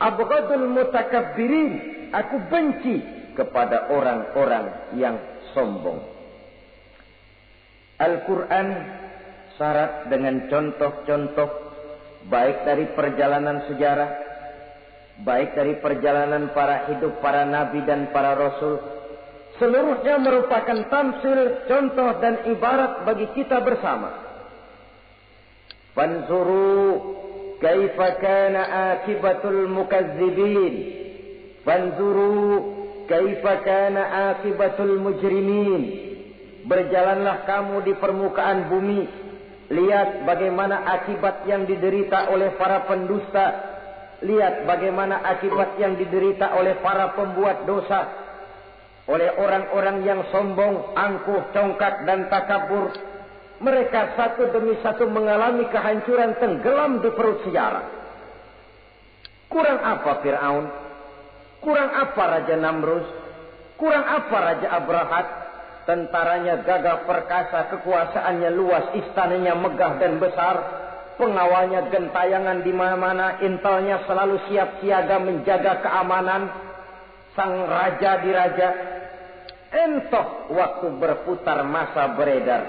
abghadul mutakabbirin, aku benci kepada orang-orang yang sombong. Al-Quran syarat dengan contoh-contoh baik dari perjalanan sejarah, baik dari perjalanan para hidup para nabi dan para rasul, seluruhnya merupakan tamsil, contoh dan ibarat bagi kita bersama. Fanzuru kaifa kana akibatul mukazzibin, fanzuru kaifa kana akibatul mujrimin. Berjalanlah kamu di permukaan bumi, lihat bagaimana akibat yang diderita oleh para pendusta, lihat bagaimana akibat yang diderita oleh para pembuat dosa, oleh orang-orang yang sombong, angkuh, congkak dan takabur. Mereka satu demi satu mengalami kehancuran, tenggelam di perut sejarah. Kurang apa Fir'aun? Kurang apa Raja Namrus? Kurang apa Raja Abrahat? Tentaranya gagah perkasa, kekuasaannya luas, istananya megah dan besar, pengawalnya gentayangan di mana-mana, intelnya selalu siap siaga menjaga keamanan. Sang raja diraja, entoh waktu berputar masa beredar,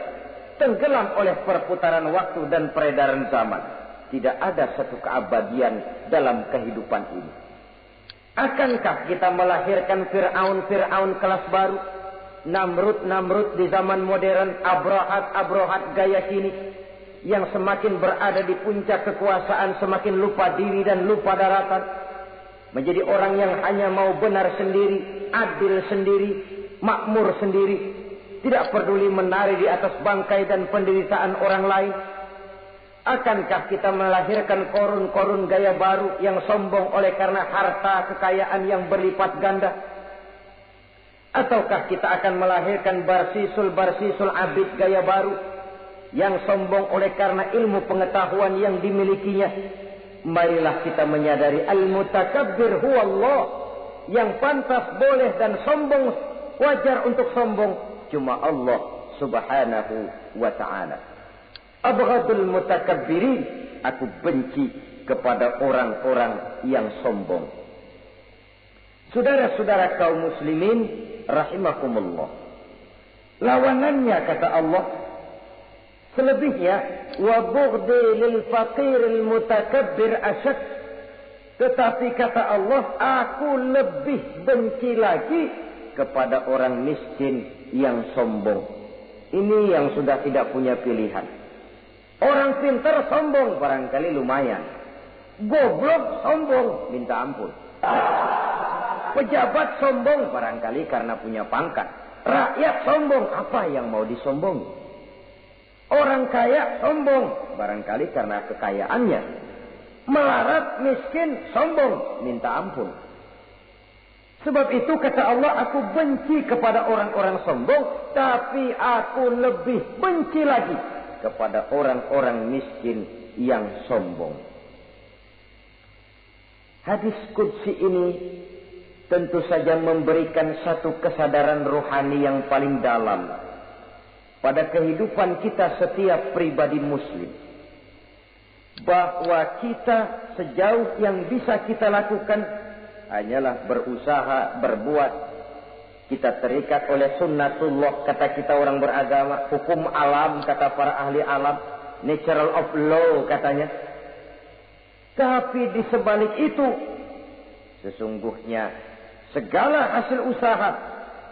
tenggelam oleh perputaran waktu dan peredaran zaman. Tidak ada satu keabadian dalam kehidupan ini. Akankah kita melahirkan Fir'aun kelas baru? Namrud di zaman modern, Abrahat gaya kini, yang semakin berada di puncak kekuasaan semakin lupa diri dan lupa daratan, menjadi orang yang hanya mau benar sendiri, adil sendiri, makmur sendiri, tidak peduli menari di atas bangkai dan penderitaan orang lain. Akankah kita melahirkan korun gaya baru yang sombong oleh karena harta kekayaan yang berlipat ganda? Ataukah kita akan melahirkan barsisul abid gaya baru yang sombong oleh karena ilmu pengetahuan yang dimilikinya? Marilah kita menyadari al-mutakabbir huwa Allah. Yang pantas, boleh dan sombong, wajar untuk sombong, cuma Allah subhanahu wa ta'ala. Abghadul mutakabbirin, aku benci kepada orang-orang yang sombong. Saudara-saudara kaum muslimin rahimakumullah, lawanannya kata Allah, selebihnya wa bughdi lil faqiril mutakabbir asyad. Tetapi kata Allah, aku lebih benci lagi kepada orang miskin yang sombong. Ini yang sudah tidak punya pilihan. Orang pintar sombong barangkali lumayan, goblok sombong minta ampun. Pejabat sombong barangkali karena punya pangkat. Rakyat sombong, apa yang mau disombongi? Orang kaya sombong barangkali karena kekayaannya. Melarat, miskin, sombong, minta ampun. Sebab itu kata Allah, aku benci kepada orang-orang sombong, tapi aku lebih benci lagi kepada orang-orang miskin yang sombong. Hadis qudsi ini tentu saja memberikan satu kesadaran rohani yang paling dalam pada kehidupan kita setiap pribadi muslim, bahwa kita sejauh yang bisa kita lakukan hanyalah berusaha berbuat. Kita terikat oleh sunnatullah, kata kita orang beragama, hukum alam kata para ahli alam, natural of law katanya. Tapi di sebalik itu sesungguhnya segala hasil usaha,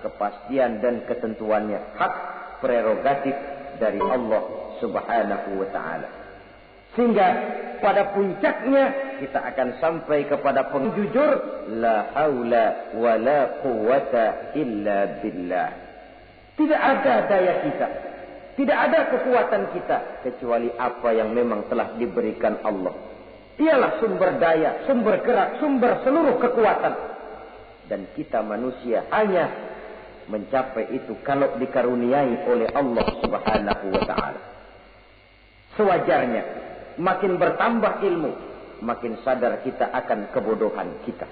kepastian dan ketentuannya hak prerogatif dari Allah subhanahu wa ta'ala. Sehingga pada puncaknya kita akan sampai kepada penjujur, la haula wa la quwata illa billah. Tidak ada daya kita, tidak ada kekuatan kita, kecuali apa yang memang telah diberikan Allah. Ialah sumber daya, sumber gerak, sumber seluruh kekuatan. Dan kita manusia hanya mencapai itu kalau dikaruniai oleh Allah subhanahu wa ta'ala. Sewajarnya, makin bertambah ilmu, makin sadar kita akan kebodohan kita.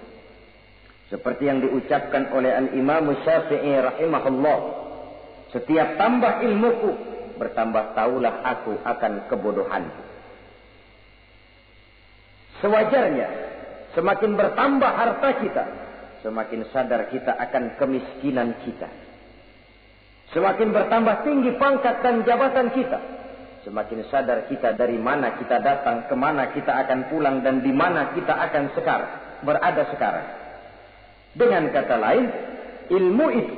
Seperti yang diucapkan oleh Al-Imam Syafi'i rahimahullah, setiap tambah ilmuku, bertambah taulah aku akan kebodohanku. Sewajarnya, semakin bertambah harta kita, semakin sadar kita akan kemiskinan kita. Semakin bertambah tinggi pangkat dan jabatan kita, semakin sadar kita dari mana kita datang, kemana kita akan pulang, dan di mana kita akan berada sekarang. Dengan kata lain, ilmu itu,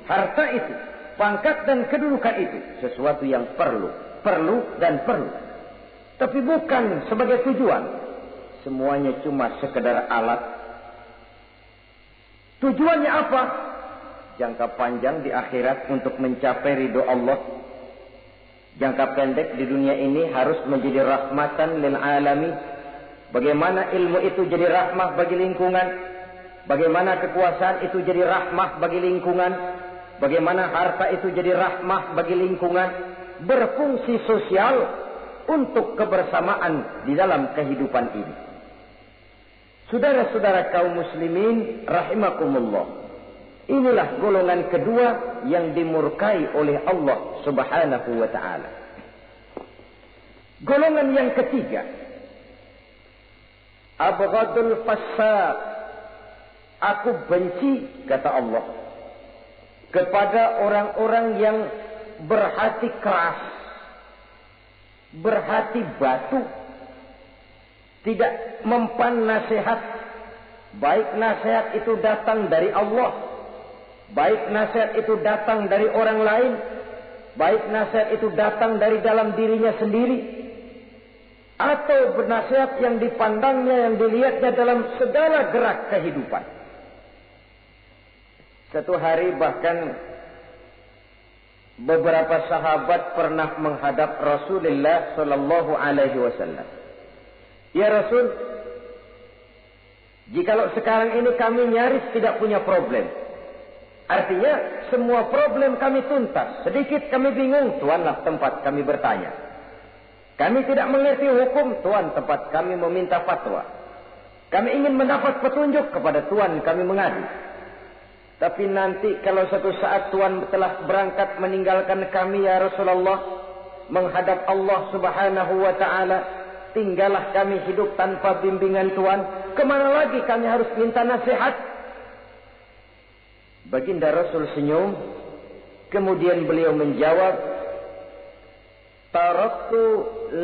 harta itu, pangkat dan kedudukan itu sesuatu yang perlu dan perlu. Tapi bukan sebagai tujuan. Semuanya cuma sekedar alat. Tujuannya apa? Jangka panjang di akhirat untuk mencapai ridho Allah. Jangka pendek di dunia ini harus menjadi rahmatan lil alamin. Bagaimana ilmu itu jadi rahmah bagi lingkungan, bagaimana kekuasaan itu jadi rahmah bagi lingkungan, bagaimana harta itu jadi rahmah bagi lingkungan, berfungsi sosial untuk kebersamaan di dalam kehidupan ini. Saudara-saudara kaum muslimin rahimakumullah, inilah golongan kedua yang dimurkai oleh Allah Subhanahu wa ta'ala. Golongan yang ketiga, abghadul fasad, aku benci, kata Allah, kepada orang-orang yang berhati keras, berhati batu, tidak mempan nasihat, baik nasihat itu datang dari Allah, baik nasihat itu datang dari orang lain, baik nasihat itu datang dari dalam dirinya sendiri, atau bernasihat yang dipandangnya, yang dilihatnya dalam segala gerak kehidupan. Satu hari bahkan beberapa sahabat pernah menghadap Rasulullah sallallahu alaihi wasallam. Ya Rasul, jikalau sekarang ini kami nyaris tidak punya problem, artinya semua problem kami tuntas, sedikit kami bingung, Tuanlah tempat kami bertanya. Kami tidak mengerti hukum, Tuan tempat kami meminta fatwa. Kami ingin mendapat petunjuk, kepada Tuan kami mengadu. Tapi nanti kalau suatu saat Tuan telah berangkat meninggalkan kami ya Rasulullah, menghadap Allah Subhanahu wa ta'ala, tinggallah kami hidup tanpa bimbingan Tuan, kemana lagi kami harus minta nasihat? Baginda Rasul senyum, kemudian beliau menjawab, taraktu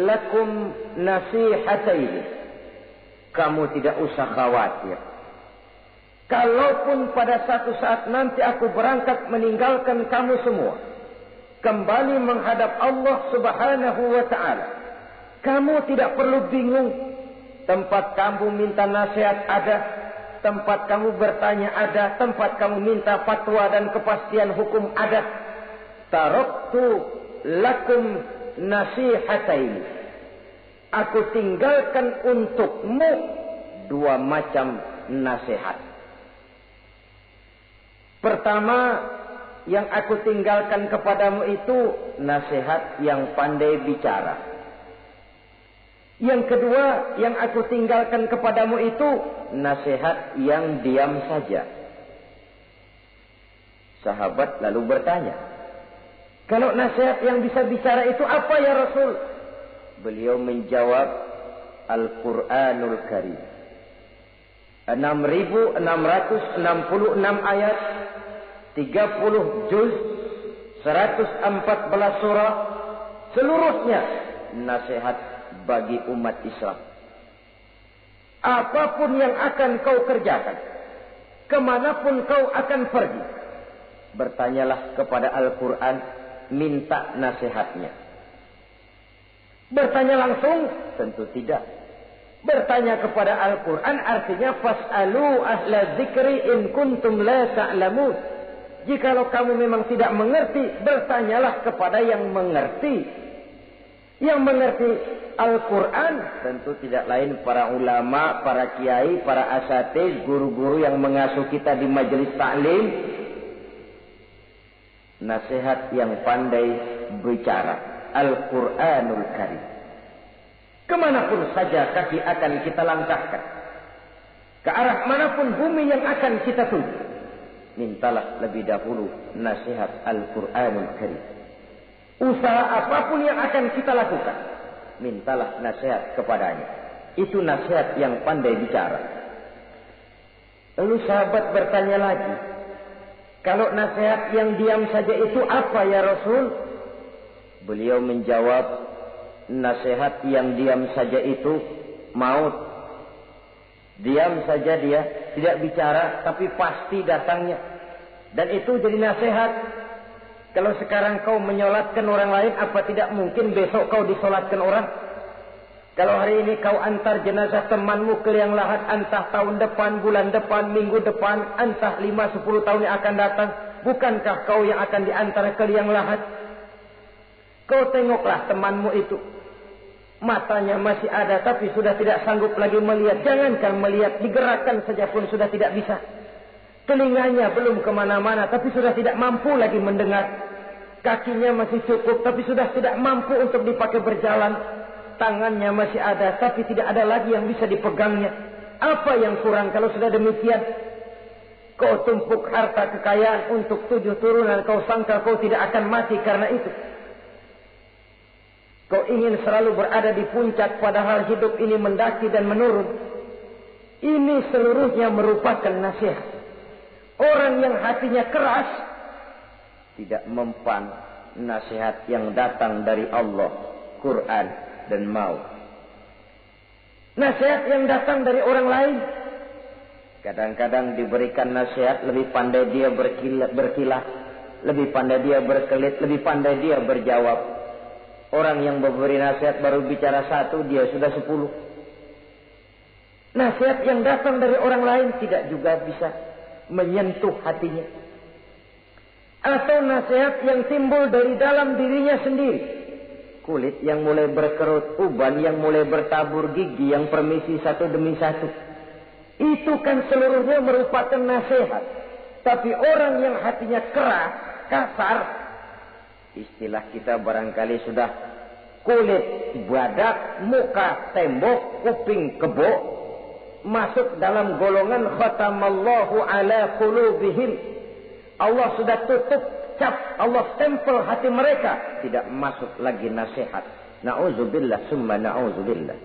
lakum nasihataini. Kamu tidak usah khawatir. Kalaupun pada satu saat nanti aku berangkat meninggalkan kamu semua, kembali menghadap Allah Subhanahu wa ta'ala, kamu tidak perlu bingung. Tempat kamu minta nasihat ada, tempat kamu bertanya ada, tempat kamu minta fatwa dan kepastian hukum ada. Taraktu lakum nasihataini. Aku tinggalkan untukmu dua macam nasihat. Pertama, yang aku tinggalkan kepadamu itu nasihat yang pandai bicara. Yang kedua, yang aku tinggalkan kepadamu itu nasihat yang diam saja. Sahabat lalu bertanya, kalau nasihat yang bisa bicara itu apa ya Rasul? Beliau menjawab, Al-Quranul Karim. 6.666 ayat, 30 juz, 114 surah, seluruhnya nasihat bagi umat Islam. Apapun yang akan kau kerjakan, kemanapun kau akan pergi, bertanyalah kepada Al-Quran, minta nasihatnya. Bertanya langsung? Tentu tidak. Bertanya kepada Al-Quran artinya fas'alu ahla dzikri in kuntum la ta'lamun. Jikalau kamu memang tidak mengerti, bertanyalah kepada yang mengerti. Yang mengerti Al-Quran tentu tidak lain para ulama, para kiai, para asatiz, guru-guru yang mengasuh kita di majelis ta'lim. Nasihat yang pandai bicara, Al-Quranul Karim. Kemanapun saja kaki akan kita langkahkan, ke arah manapun bumi yang akan kita tuju, mintalah lebih dahulu nasihat Al-Quranul Karim. Usaha apapun yang akan kita lakukan, mintalah nasihat kepadanya. Itu nasihat yang pandai bicara. Lalu sahabat bertanya lagi, kalau nasihat yang diam saja itu apa ya Rasul? Beliau menjawab, nasihat yang diam saja itu maut. Diam saja dia, tidak bicara, tapi pasti datangnya. Dan itu jadi nasihat. Kalau sekarang kau menyolatkan orang lain, apa tidak mungkin besok kau disolatkan orang? Kalau hari ini kau antar jenazah temanmu ke liang lahat, entah tahun depan, bulan depan, minggu depan, entah 5-10 tahun yang akan datang, bukankah kau yang akan diantar ke liang lahat? Kau tengoklah temanmu itu. Matanya masih ada tapi sudah tidak sanggup lagi melihat. Jangankan melihat, digerakkan saja pun sudah tidak bisa. Telinganya belum kemana-mana tapi sudah tidak mampu lagi mendengar. Kakinya masih cukup tapi sudah tidak mampu untuk dipakai berjalan. Tangannya masih ada tapi tidak ada lagi yang bisa dipegangnya. Apa yang kurang kalau sudah demikian? Kau tumpuk harta kekayaan untuk 7 turunan, kau sangka kau tidak akan mati karena itu. Kau ingin selalu berada di puncak padahal hidup ini mendaki dan menurun. Ini seluruhnya merupakan nasihat. Orang yang hatinya keras tidak mempan nasihat yang datang dari Allah, Quran dan maut. Nasihat yang datang dari orang lain. Kadang-kadang diberikan nasihat, lebih pandai dia berkilah, lebih pandai dia berkelit, lebih pandai dia berjawab. Orang yang memberi nasihat baru bicara 1, dia sudah 10. Nasihat yang datang dari orang lain tidak juga bisa menyentuh hatinya. Atau nasihat yang timbul dari dalam dirinya sendiri. Kulit yang mulai berkerut, uban yang mulai bertabur, gigi yang permisi satu demi satu. Itu kan seluruhnya merupakan nasihat. Tapi orang yang hatinya keras, kasar, istilah kita barangkali sudah kulit badak, muka tembok, kuping kebo, masuk dalam golongan khatamallahu ala qulubihim. Allah sudah tutup cap, Allah stempel hati mereka, tidak masuk lagi nasihat. Na'udzubillah summa na'udzubillah.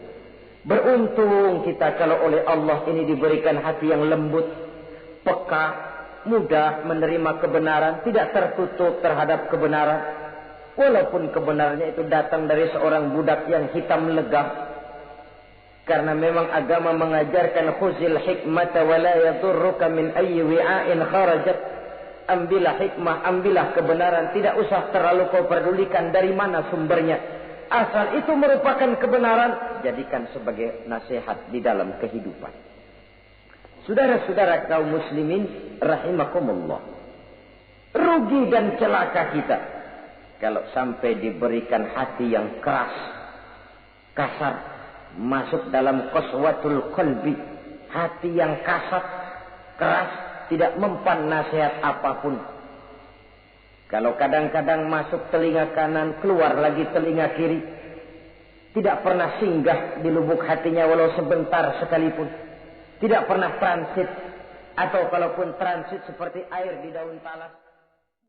Beruntung kita kalau oleh Allah ini diberikan hati yang lembut, peka, mudah menerima kebenaran, tidak tertutup terhadap kebenaran. Walaupun kebenarannya itu datang dari seorang budak yang hitam legam. Karena memang agama mengajarkan khuzil hikmata wa la yadurruka min ayyi wi'ain kharajat. Ambillah hikmah, ambillah kebenaran, tidak usah terlalu kau pedulikan dari mana sumbernya. Asal itu merupakan kebenaran, jadikan sebagai nasihat di dalam kehidupan. Saudara-saudara kaum muslimin rahimakumullah. Rugi dan celaka kita kalau sampai diberikan hati yang keras, kasar, masuk dalam qaswatul qalbi, hati yang kasar, keras, tidak mempan nasihat apapun. Kalau kadang-kadang masuk telinga kanan, keluar lagi telinga kiri, tidak pernah singgah di lubuk hatinya walau sebentar sekalipun, tidak pernah transit, atau kalaupun transit seperti air di daun talas.